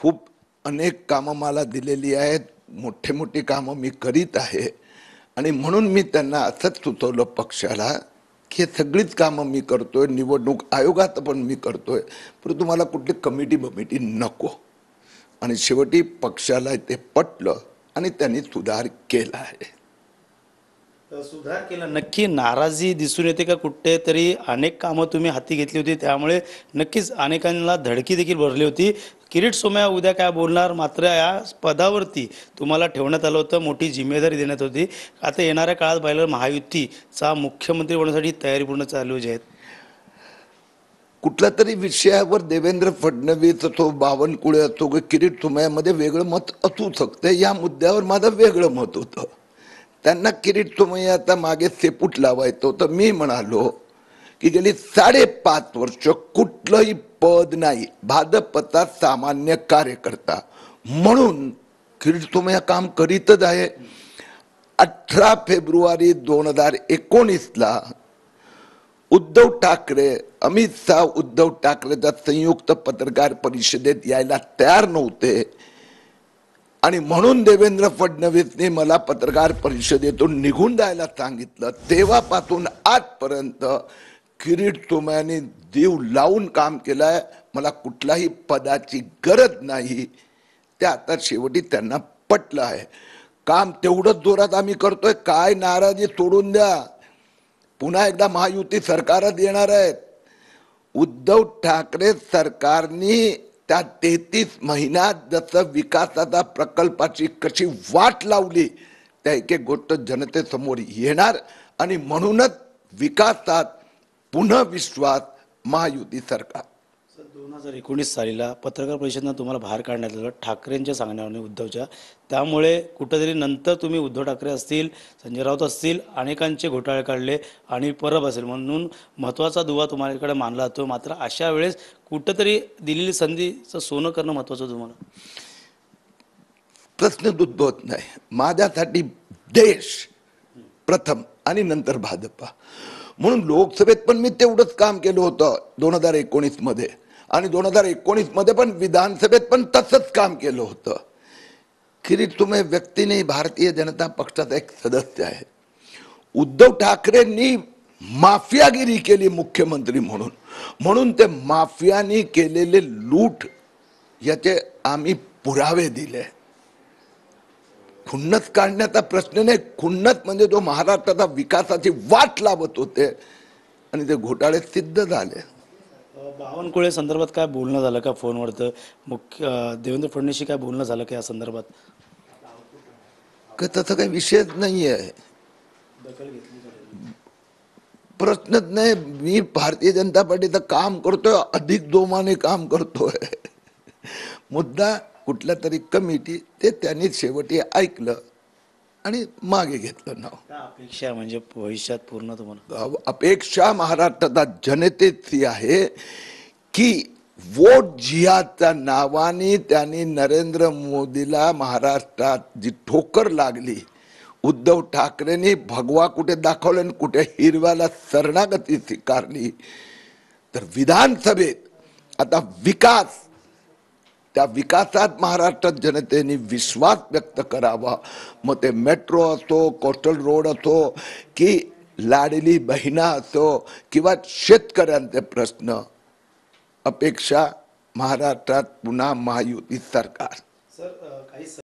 खूप अनेक कामं मला दिलेली आहेत, मोठे मोठी कामं मी करीत आहे आणि म्हणून मी त्यांना असंच सुचवलं पक्षाला की हे सगळीच कामं मी करतोय, निवडणूक आयोगात पण मी करतोय, परंतु मला कुठली कमिटी नको. आणि शेवटी पक्षाला ते पटलं आणि त्यांनी सुधार केला आहे. सुधार केला, नक्की नाराजी दिसून येते का कुठेतरी? अनेक कामं तुम्ही हाती घेतली होती, त्यामुळे नक्कीच अनेकांना धडकी देखील भरली होती. किरीट सोमय्या उद्या काय बोलणार? मात्र या पदावरती तुम्हाला ठेवण्यात आलं होतं, मोठी जिम्मेदारी देण्यात होती. आता येणाऱ्या काळात पाहिलं महायुतीचा मुख्यमंत्री होण्यासाठी तयारी पूर्ण चालू आहे. कुठल्या तरी विषयावर देवेंद्र फडणवीस असो, बावनकुळे असो, किरीट सोमय्यामध्ये वेगळं मत असू शकतं. या मुद्द्यावर माझं वेगळं मत होतं. त्यांना किरीट सोमय्याचा मागे शेपूट लावायचं होतं. मी म्हणालो की गेली 5.5 वर्ष कुठलंही पद नाही, भाजपचा सामान्य कार्यकर्ता म्हणून किरीट सोमय्या काम करीतच आहे. 18 फेब्रुवारी 2019ला उद्धव ठाकरे, अमित शाह उद्धव ठाकरेच्या संयुक्त पत्रकार परिषदेत यायला तयार नव्हते आणि म्हणून देवेंद्र फडणवीसने मला पत्रकार परिषदेतून निघून जायला सांगितलं. तेव्हापासून आजपर्यंत किरीट सोमय्याने जीव लावून काम केलंय. मला कुठल्याही पदाची गरज नाही. ते आता शेवटी त्यांना पटलं आहे. काम तेवढंच जोरात आम्ही करतोय. काय नाराजी सोडून द्या. पुन्हा एकदा महायुती सरकारच येणार आहेत. उद्धव ठाकरे सरकारने त्या 33 महिन्यात जसं विकासाचा प्रकल्पाची कशी वाट लावली, त्या एक एक गोष्ट जनतेसमोर येणार आणि म्हणूनच विकासात पुन्हा विश्वास महायुती सरकार. 2019 सालीला पत्रकार परिषदेनं तुम्हाला बाहेर काढण्यात आलं ठाकरेंच्या सांगण्यावरून, उद्धवच्या. त्यामुळे कुठेतरी नंतर तुम्ही उद्धव ठाकरे असतील, संजय राऊत असतील, अनेकांचे घोटाळे काढले आणि परब असेल म्हणून महत्त्वाचा दुवा तुम्हालाकडे मानला जातो. मात्र अशा वेळेस कुठेतरी दिलेली संधीचं सोनं करणं महत्त्वाचं तुम्हाला? प्रश्न उद्भवत नाही. माझ्यासाठी देश प्रथम आणि नंतर भाजपा. म्हणून लोकसभेत पण मी तेवढंच काम केलं होतं 2019 मध्ये आणि 2019 मध्ये पण विधानसभेत पण तसंच काम केलं होतं. किरीट सोमय्या व्यक्तीने भारतीय जनता पक्षाचा एक सदस्य आहे. उद्धव ठाकरेंनी माफियागिरी केली मुख्यमंत्री म्हणून ते माफियानी केलेले लूट याचे आम्ही पुरावे दिले. खुन्नस काढण्याचा प्रश्न नाही. खुन्नस म्हणजे जो महाराष्ट्राचा विकासाची वाट लावत होते आणि ते घोटाळे सिद्ध झाले. बावनकुळे संदर्भात काय बोलणं झालं का फोनवरतं? देवेंद्र फडणवीसशी काय बोलणं झालं का या संदर्भात? तसं काही विषयच नाही आहे. प्रश्नच नाही. मी भारतीय जनता पार्टीचं काम करतोय, अधिक जोमाने काम करतोय. मुद्दा कुठल्या तरी कमिटी ते त्यांनी शेवटी ऐकलं आणि मागे घेतलं नाव. अपेक्षा म्हणजे भविष्यात पूर्ण तुम्हाला अपेक्षा महाराष्ट्राच्या जनतेची आहे की वोट जिहादच्या नावाने त्यांनी नरेंद्र मोदीला महाराष्ट्रात जी ठोकर लागली, उद्धव ठाकरेंनी भगवा कुठे दाखवलं आणि कुठे हिरव्याला शरणागती स्वीकारली, तर विधानसभेत आता विकास, त्या विकासात महाराष्ट्रात जनतेने विश्वास व्यक्त करावा. मग ते मेट्रो असो, कोस्टल रोड असो की लाडली बहिणा असो किंवा शेतकऱ्यांचे प्रश्न, अपेक्षा महाराष्ट्रात पुन्हा महायुती सरकार.